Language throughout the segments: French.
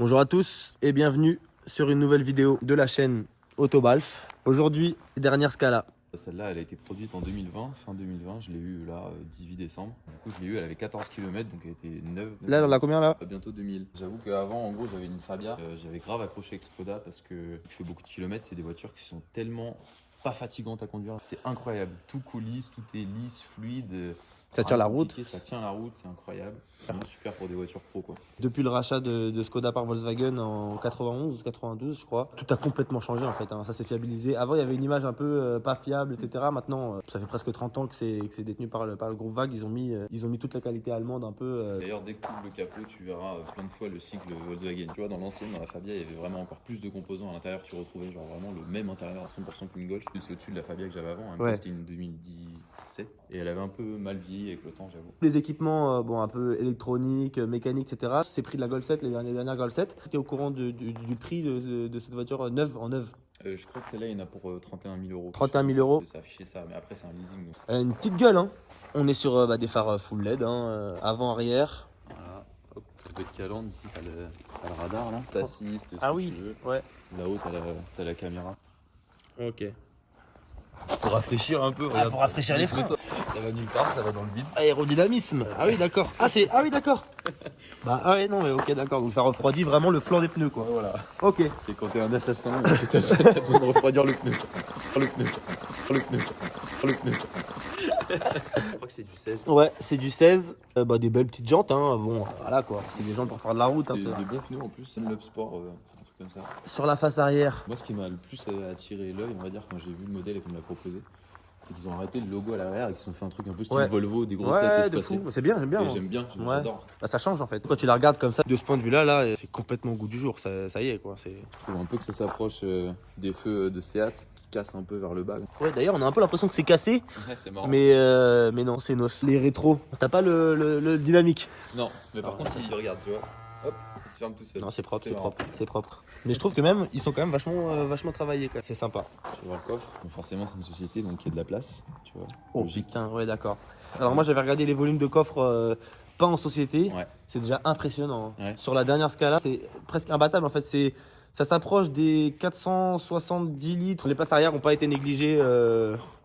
Bonjour à tous et bienvenue sur une nouvelle vidéo de la chaîne Autobalf. Aujourd'hui, dernière Scala. Celle-là, elle a été produite en 2020, fin 2020. Je l'ai eue là, 18 décembre. Du coup, je l'ai eue, elle avait 14 km, donc elle était neuve. Là, on a combien là? Bientôt 2000. J'avoue qu'avant, en gros, j'avais une Fabia. J'avais grave accroché avec Skoda parce que je fais beaucoup de kilomètres. C'est des voitures qui sont tellement pas fatigantes à conduire. C'est incroyable. Tout coulisse, tout est lisse, fluide. Ça tient la route. Ça tient la route, c'est incroyable. C'est vraiment super pour des voitures pro, quoi. Depuis le rachat de Skoda par Volkswagen en 91, 92 je crois, tout a complètement changé en fait, hein. Ça s'est fiabilisé. Avant il y avait une image un peu pas fiable, etc. Maintenant ça fait presque 30 ans que c'est détenu par le groupe VAG. Ils ont mis toute la qualité allemande un peu. D'ailleurs, dès que tu ouvres le capot, tu verras plein de fois le cycle Volkswagen. Tu vois, dans l'ancienne, dans la Fabia, il y avait vraiment encore plus de composants à l'intérieur. Tu retrouvais genre vraiment le même intérieur à 100% qu'une Golf. Plus au-dessus de la Fabia que j'avais avant. Ouais. C'était une 2017 et elle avait un peu mal vieilli avec le temps, j'avoue. Les équipements bon, un peu électroniques, mécaniques, etc. C'est pris de la Golf 7, les dernières Golf 7. Tu es au courant du prix de cette voiture neuve en neuve? Je crois que celle-là, il y en a pour 31 000 euros. 31 000 euros. Ça affichait ça, mais après, c'est un leasing. Donc. Elle a une petite gueule, hein. On est sur des phares full LED, hein, avant, arrière. Voilà, hop, un peu de calandre. Ici, t'as le radar là. T'assistes, Ah oui, tu veux. ouais. Là-haut, t'as la caméra. Ok. Pour rafraîchir un peu. Ah, pour rafraîchir les freins. Ça va nulle part, ça va dans le vide. Aérodynamisme. Ah oui, d'accord. Ah oui, d'accord. Bah ah ouais, non mais ok, d'accord. Donc ça refroidit vraiment le flanc des pneus, quoi. Ouais, voilà. Ok. C'est quand t'es un assassin et que t'as besoin de refroidir le pneu. Le pneu. Le pneu. Le pneu. Je crois que c'est du 16. Ouais, c'est du 16. Bah des belles petites jantes, hein. Bon, voilà quoi. C'est des jantes pour faire de la route un peu. Des bons pneus en plus, c'est Love Sport, un truc comme ça. Sur la face arrière. Moi, ce qui m'a le plus attiré l'œil, on va dire, quand j'ai vu le modèle et qu'on me l'a proposé, c'est qu'ils ont arrêté le logo à l'arrière et qu'ils ont fait un truc un peu style Ouais. Volvo, des grosses lettres Ouais, de espacées. fou. C'est bien, j'aime bien. Et moi. j'aime bien, Ouais. j'adore. Bah ça change en fait. Quand tu la regardes comme ça, de ce point de vue là, c'est complètement au goût du jour. Ça y est quoi. Je trouve un peu que ça s'approche des feux de Seat qui cassent un peu vers le bas. Ouais, d'ailleurs on a un peu l'impression que c'est cassé. Ouais, c'est marrant. Mais non, c'est nos. Les rétros. T'as pas le dynamique. Non, mais par contre, il regarde, tu vois. Hop, il se ferme tout seul. Non, c'est propre, C'est c'est marrant. propre, c'est propre. Mais je trouve que même, ils sont quand même vachement travaillés. Quoi. C'est sympa. Tu vois le coffre. Bon, forcément, c'est une société, donc il y a de la place, tu vois. Oh Logique. putain, ouais, d'accord. Alors moi, j'avais regardé les volumes de coffre pas en société. Ouais. C'est déjà impressionnant. Hein. Ouais. Sur la dernière Scala, c'est presque imbattable. En fait, ça s'approche des 470 litres. Les places arrière n'ont pas été négligées.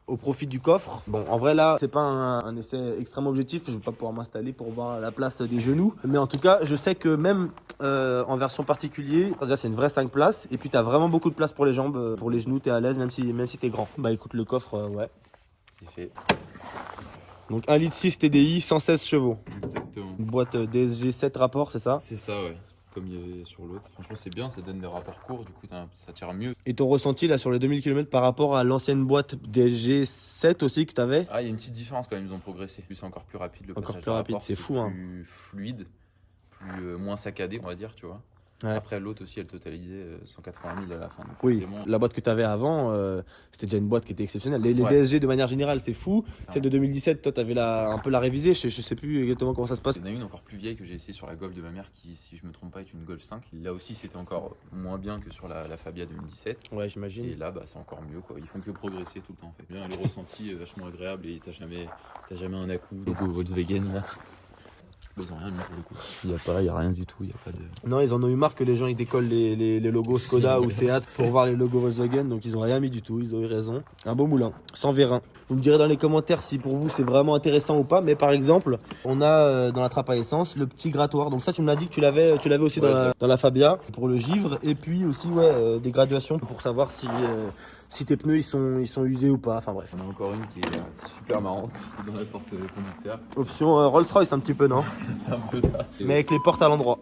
Au profit du coffre. Bon, en vrai, là, c'est pas un essai extrêmement objectif. Je vais pas pouvoir m'installer pour voir la place des genoux. Mais en tout cas, je sais que même en version particulier, déjà, c'est une vraie 5 places. Et puis, tu as vraiment beaucoup de place pour les jambes. Pour les genoux, tu es à l'aise, même si tu es grand. Bah, écoute, le coffre, ouais. C'est fait. Donc, 1,6 litre TDI, 116 chevaux. Exactement. Une boîte DSG 7 rapports, c'est ça? C'est ça, ouais. Comme il y avait sur l'autre. Franchement, c'est bien, ça donne des rapports courts, du coup, ça tire mieux. Et ton ressenti là sur les 2000 km par rapport à l'ancienne boîte DSG 7 aussi que tu avais? Ah, il y a une petite différence quand même, ils ont progressé. Plus c'est encore plus rapide le Encore passage plus de rapide, rapport, c'est fou, hein. Plus fluide, moins saccadé, on va dire, tu vois. Ouais. Après, l'autre aussi, elle totalisait 180 000 à la fin. Donc Oui, forcément, la boîte que tu avais avant, c'était déjà une boîte qui était exceptionnelle. Les Ouais. DSG de manière générale, c'est fou. Ah. Celle de 2017, toi, tu avais un peu la révisée. Je sais plus exactement comment ça se passe. il y en a une encore plus vieille que j'ai essayé sur la Golf de ma mère qui, si je me trompe pas, est une Golf 5. Là aussi, c'était encore moins bien que sur la Fabia 2017. Ouais, Et j'imagine. là, bah, c'est encore mieux, quoi. Ils font que progresser tout le temps, en fait. Bien, le ressenti est vachement agréable et t'as jamais un à-coup. Logo Volkswagen, là. Bah, ils ont rien mis pour le coup. Il y a rien du tout, il y a pas de... Non, ils en ont eu marre que les gens ils décollent les logos Skoda ou Seat pour voir les logos Volkswagen. Donc, ils ont rien mis du tout. Ils ont eu raison. Un beau moulin, sans vérin. Vous me direz dans les commentaires si pour vous c'est vraiment intéressant ou pas. Mais par exemple, on a dans la trappe à essence le petit grattoir. Donc ça, tu me l'as dit que tu l'avais aussi Ouais, dans la Fabia pour le givre. Et puis aussi des graduations pour savoir si tes pneus ils sont usés ou pas. Enfin bref. On a encore une qui est super marrante dans la porte conducteur. Option Rolls-Royce un petit peu, non? C'est un peu ça. Mais avec les portes à l'endroit.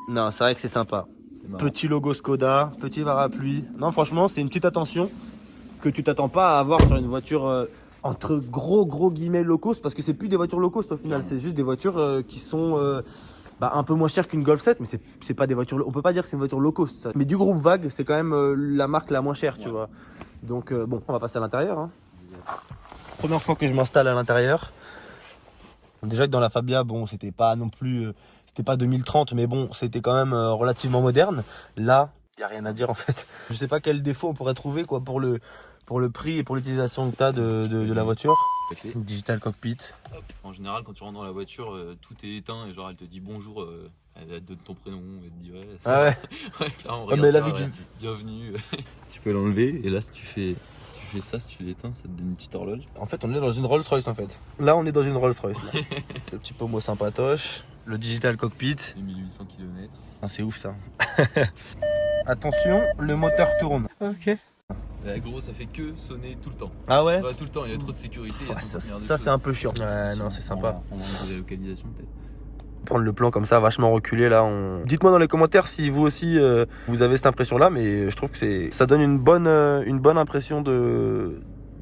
Non, c'est vrai que c'est sympa. C'est marrant. Petit logo Skoda, petit parapluie. Non, franchement, c'est une petite attention que tu t'attends pas à avoir sur une voiture entre gros guillemets low cost, parce que c'est plus des voitures low cost au final, c'est juste des voitures qui sont un peu moins chères qu'une Golf 7, mais c'est pas des voitures, on peut pas dire que c'est une voiture low cost. Ça. Mais du groupe VAG, c'est quand même la marque la moins chère, tu vois. Donc bon, on va passer à l'intérieur. Hein. Première fois que je m'installe à l'intérieur. Déjà que dans la Fabia, bon, c'était pas non plus, c'était pas 2030, mais bon, c'était quand même relativement moderne. Là, il n'y a rien à dire en fait. Je sais pas quel défaut on pourrait trouver quoi pour le prix et pour l'utilisation que tu as de la voiture. Digital cockpit. En général, quand tu rentres dans la voiture, tout est éteint et genre elle te dit bonjour Elle te donne ton prénom, elle te dit ouais. Ah ouais. Ouais, clairement, Ah, mais là, regarde, vu là, bienvenue. Tu peux l'enlever et là si tu fais ça, si tu l'éteins, ça te donne une petite horloge. En fait, on est dans une Rolls Royce en fait. Là, on est dans une Rolls Royce. Là. Le petit pommeau sympatoche, le digital cockpit. 1800 km. Ah, c'est ouf ça. Attention, le moteur tourne. Ok. La gros, ça fait que sonner tout le temps. Ah ouais. Ouais, tout le temps, il y a trop de sécurité. il y a Ah, 50 milliards de ça choses. c'est un peu chiant. Ouais, non, c'est sympa. On va enlever la localisation peut-être. Prendre le plan comme ça, vachement reculé là. Dites-moi dans les commentaires si vous aussi vous avez cette impression-là, mais je trouve que ça donne une bonne impression de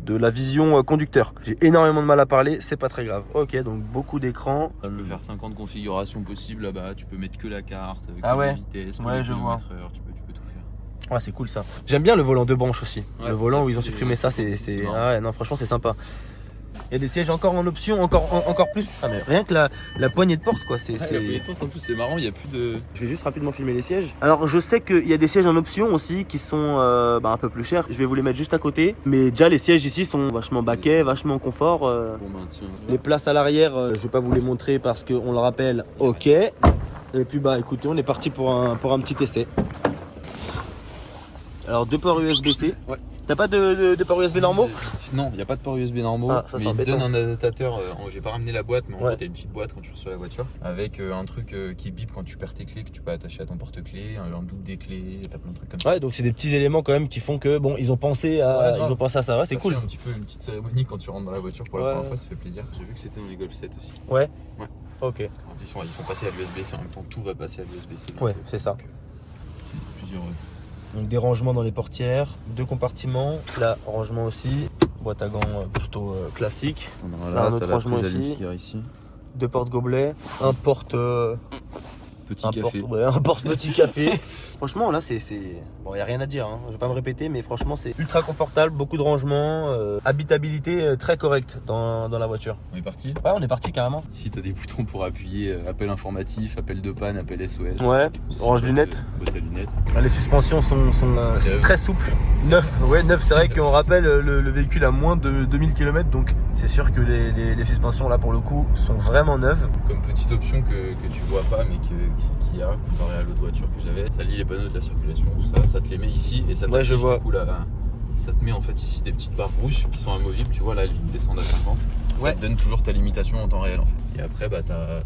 la vision conducteur. J'ai énormément de mal à parler, c'est pas très grave. Ok, donc beaucoup d'écrans. Tu peux faire 50 configurations possibles là-bas. Tu peux mettre que la carte, que Ah ouais. la vitesse, que Ouais, les je vois. kilomètres-heure, tu peux tout faire. Ouais, c'est cool ça. J'aime bien le volant de branche aussi. Ouais, le volant où ils ont c'est- supprimé ça, c'est c'est marrant. ah ouais, non, franchement, c'est sympa. Il y a des sièges encore en option, encore plus. Ah, mais rien que la poignée de porte, quoi. Ouais, la poignée de porte, en plus, c'est marrant, il n'y a plus de. Je vais juste rapidement filmer les sièges. Alors, je sais qu'il y a des sièges en option aussi qui sont un peu plus chers. Je vais vous les mettre juste à côté. Mais déjà, les sièges ici sont vachement baquets, vachement confort. Bon maintien. Les places à l'arrière, je vais pas vous les montrer parce qu'on le rappelle. Ok. Et puis, bah écoutez, on est parti pour un petit essai. Alors, 2 ports USB-C. Ouais. T'as pas de ports USB normaux? Non, il n'y a pas de port USB normaux. Ah, ça, c'est mais il te embêtant. donne un adaptateur. J'ai pas ramené la boîte, mais en Ouais. gros, t'as une petite boîte quand tu reçois la voiture. Avec un truc qui bip quand tu perds tes clés, que tu peux attacher à ton porte-clés, un double des clés, t'as plein de trucs comme ça. Ouais, donc c'est des petits éléments quand même qui font que bon, ils ont pensé à Ouais, grave. ça. Ouais, c'est Ça cool. fait un petit peu une petite cérémonie quand tu rentres dans la voiture pour la Ouais. première fois, ça fait plaisir. J'ai vu que c'était dans les Golf 7 aussi. Ouais. Ouais. Ok. Alors, ils font passer à l'USB-C en même temps, tout va passer à l'USB-C. Ouais, c'est ça. C'est plusieurs. Donc des rangements dans les portières, 2 compartiments, là rangement aussi, boîte à gants plutôt classique, Là, un autre rangement ici. ici. 2 portes gobelets, un porte Petit un café. un porte petit café. Franchement là c'est bon, y a rien à dire hein. Je vais pas me répéter mais franchement c'est ultra confortable, beaucoup de rangements, habitabilité très correcte dans la voiture. On est parti. Ouais, on est parti carrément. Ici, t'as des boutons pour appuyer appel informatif, appel de panne, appel SOS. Ouais, Ça, c'est orange boîte, lunettes. Boîte à lunettes. Les suspensions sont Neuf. très souples. Neuf, ouais, neuf, c'est vrai qu'on rappelle le véhicule a moins de 2000 km, donc c'est sûr que les suspensions là pour le coup sont vraiment neuves. Comme petite option que tu vois pas, mais qu'il y a comparé à l'autre voiture que j'avais, ça lit les panneaux de la circulation, tout ça, ça te les met ici et ça Ouais, je t'affiche vois. du coup là. Ça te met en fait ici des petites barres rouges qui sont amovibles, tu vois là, elles descendent à 50. Ouais. Ça te donne toujours ta limitation en temps réel en fait. Et après, bah, t'as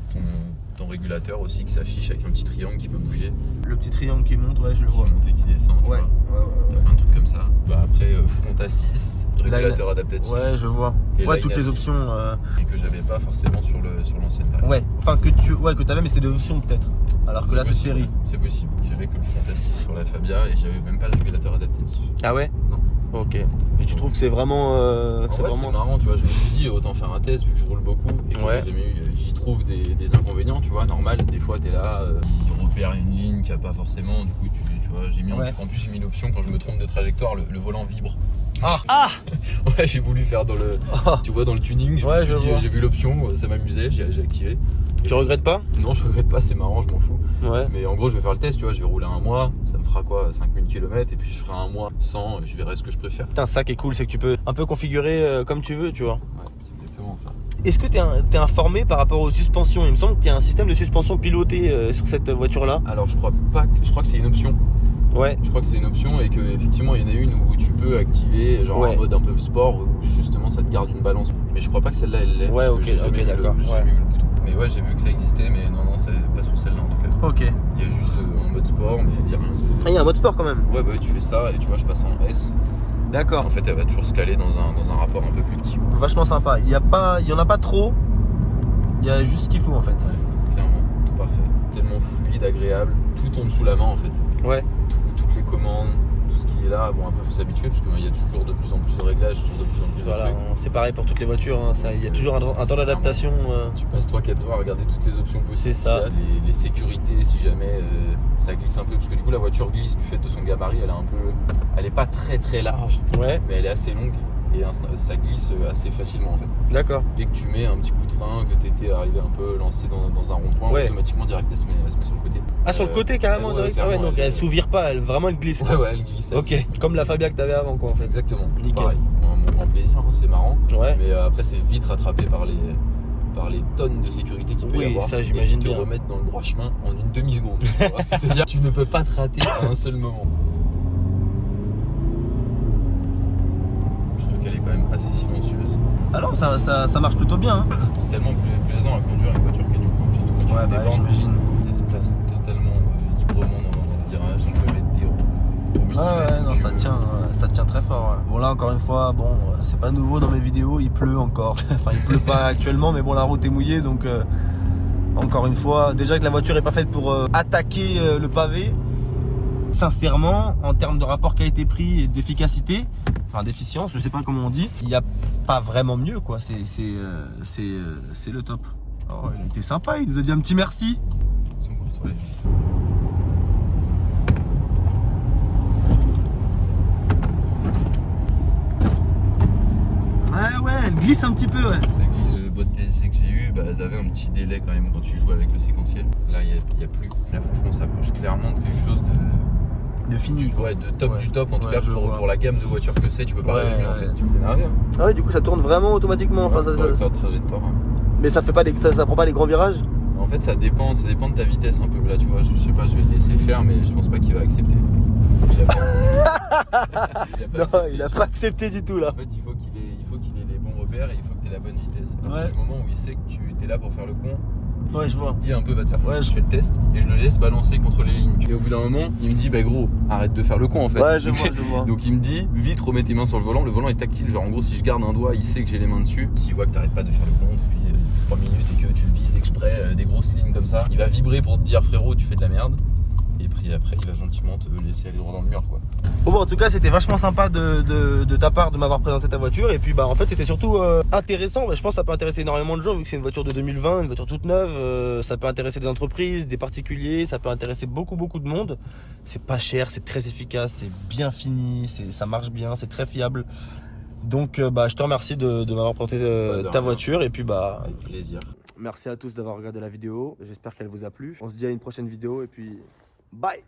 ton régulateur aussi qui s'affiche avec un petit triangle qui peut bouger, Le petit triangle qui monte, ouais, je le qui vois. monte et qui descend. Tu Ouais, vois. ouais, T'as plein de trucs comme ça. Bah, après, front assist, régulateur Là, adaptatif. ouais, je vois. Et Ouais, line toutes les assist. options. Et que j'avais pas forcément sur l'ancienne variante. Ouais, enfin que t'avais, mais c'était des options peut-être. Alors que là, c'est possible, série. C'est possible. J'avais que le front assist sur la Fabia et j'avais même pas le régulateur adaptatif. Ah ouais? Non. Ok. Et tu trouves que c'est vraiment. En vrai, c'est marrant, tu vois. Je me suis dit, autant faire un test vu que je roule beaucoup et que Ouais. j'y trouve des inconvénients, tu vois. Normal, des fois, t'es là, il repère une ligne qu'il n'y a pas forcément. Du coup, tu vois, j'ai mis Ouais. en plus, j'ai mis l'option quand je me trompe de trajectoire, le volant vibre. Ah. Ouais, j'ai voulu faire dans le. Ah. Tu vois, dans le tuning, Ouais, je me je suis dit, vois. j'ai vu l'option, ça m'amusait, j'ai activé. Et Tu regrettes pas? Non, je regrette pas, c'est marrant, je m'en fous. Ouais. Mais en gros, je vais faire le test, tu vois, je vais rouler un mois, ça me fera quoi, 5000 km, et puis je ferai un mois sans, et je verrai ce que je préfère. Putain, ça qui est cool, c'est que tu peux un peu configurer comme tu veux, tu vois. Ouais, c'est exactement ça. Est-ce que t'es informé par rapport aux suspensions? Il me semble qu'il y a un système de suspension piloté sur cette voiture-là. Alors, je crois que c'est une option. Ouais. Je crois que c'est une option et qu'effectivement, il y en a une où tu peux activer, genre Ouais. en mode un peu sport, où justement ça te garde une balance. Mais je crois pas que celle-là, elle l'est. Ouais, parce ok, que j'ai jamais ok, vu d'accord, j'ai ouais. jamais vu le bouton. Mais ouais, j'ai vu que ça existait, mais non, c'est pas sur celle-là en tout cas. Ok. Il y a juste en mode sport, mais il y a rien de. Ah, il y a un mode sport quand même. Ouais, bah ouais, tu fais ça et tu vois, je passe en S. D'accord. En fait, elle va toujours se caler dans un rapport un peu plus petit, quoi. Vachement sympa. Il y en a pas trop. Il y a juste ce qu'il faut en fait. Clairement, tout parfait. Tellement fluide, agréable. Tout tombe sous la main en fait. Ouais. Toutes les commandes, tout ce qui est là. Bon, après, faut s'habituer parce qu'il y a toujours de plus en plus de réglages, toujours de plus en plus de Voilà, trucs. c'est pareil pour toutes les voitures. Hein. Il y a toujours un temps d'adaptation. Tu passes 3-4 heures à regarder toutes les options possibles. C'est ça. qu'il y a. Les sécurités, si jamais ça glisse un peu. Parce que du coup, la voiture glisse du fait de son gabarit. Elle est pas très très large, Ouais. mais elle est assez longue. Et ça glisse assez facilement en fait. D'accord. Dès que tu mets un petit coup de frein, que tu étais arrivé un peu lancé dans un rond-point, Ouais. automatiquement direct elle se met sur le côté. Ah, sur le côté carrément ouais, direct. clairement, Ah ouais, donc elle s'ouvre pas, elle glisse. Ouais, quoi. ouais, elle glisse. elle Ok. glisse. Comme la Fabia que t'avais avant quoi en fait. Exactement. Nickel. Pareil. Mon grand plaisir, hein, c'est marrant. Ouais. Mais après, c'est vite rattrapé par par les tonnes de sécurité qu'il peut y Oui, avoir. ça, j'imagine et qui te bien. remettent dans le droit chemin en une demi-seconde. Tu vois. C'est-à-dire que tu ne peux pas te rater à un seul moment. Je trouve qu'elle est quand même assez silencieuse. Alors ça marche plutôt bien. Hein. C'est tellement plus plaisant à conduire une voiture qui a du couple, surtout quand tu fais des bornes. j'imagine. Ça se place totalement librement dans le virage, tu peux mettre tes roues au millimètre où Non, tu ça veux. tient très fort. Ouais. Bon là encore une fois, bon c'est pas nouveau dans mes vidéos, il pleut encore. Enfin il pleut pas actuellement, mais bon la route est mouillée donc encore une fois, déjà que la voiture est pas faite pour attaquer le pavé. Sincèrement, en termes de rapport qualité-prix et d'efficacité, enfin d'efficience, je sais pas comment on dit, il n'y a pas vraiment mieux quoi. C'est le top. Oh, il était sympa, il nous a dit un petit merci. Ils sont courtois les filles. Ah ouais, elle glisse un petit peu, ouais. C'est avec les boîtes DSG que j'ai eu, bah, elles avaient un petit délai quand même quand tu joues avec le séquentiel. Là, il n'y a plus. Là, franchement, ça approche clairement de quelque chose De fini. ouais, de top Ouais. du top. En tout Ouais, cas, je vois. pour la gamme de voitures que c'est, tu peux pas Ouais, rêver mieux en ouais. fait. C'est énervé. Hein. Ah ouais, du coup ça tourne vraiment automatiquement. Enfin, Ouais, pour faire des trajectoires. Hein. mais ça fait pas ça prend pas les grands virages. En fait, ça dépend de ta vitesse un peu. Là, tu vois, je sais pas, je vais le laisser faire, mais je pense pas qu'il va accepter. Il a pas, Il a pas accepté du tout là. En fait, il faut qu'il ait les bons repères et il faut que tu aies la bonne vitesse. À partir Ouais. du moment où il sait que tu es là pour faire le con, Ouais, je vois. il te dit un peu, va te faire foutre, Ouais, je fais le test et je le laisse balancer contre les lignes. Et au bout d'un moment, il me dit, bah gros, arrête de faire le con en fait. Ouais, je Donc, vois. donc il me dit, vite remets tes mains sur le volant est tactile, genre en gros si je garde un doigt, il sait que j'ai les mains dessus. S'il voit que t'arrêtes pas de faire le con depuis 3 minutes et que tu le vises exprès, des grosses lignes comme ça, il va vibrer pour te dire frérot tu fais de la merde. Et puis après il va gentiment te laisser aller droit dans le mur quoi. Bon, en tout cas, c'était vachement sympa de ta part de m'avoir présenté ta voiture. Et puis, bah, en fait, c'était surtout intéressant. Je pense que ça peut intéresser énormément de gens vu que c'est une voiture de 2020, une voiture toute neuve. Ça peut intéresser des entreprises, des particuliers. Ça peut intéresser beaucoup de monde. C'est pas cher, c'est très efficace, c'est bien fini, ça marche bien, c'est très fiable. Donc, bah, je te remercie de m'avoir présenté De ta rien. voiture. Et puis, bah, Avec plaisir. merci à tous d'avoir regardé la vidéo. J'espère qu'elle vous a plu. On se dit à une prochaine vidéo. Et puis, bye!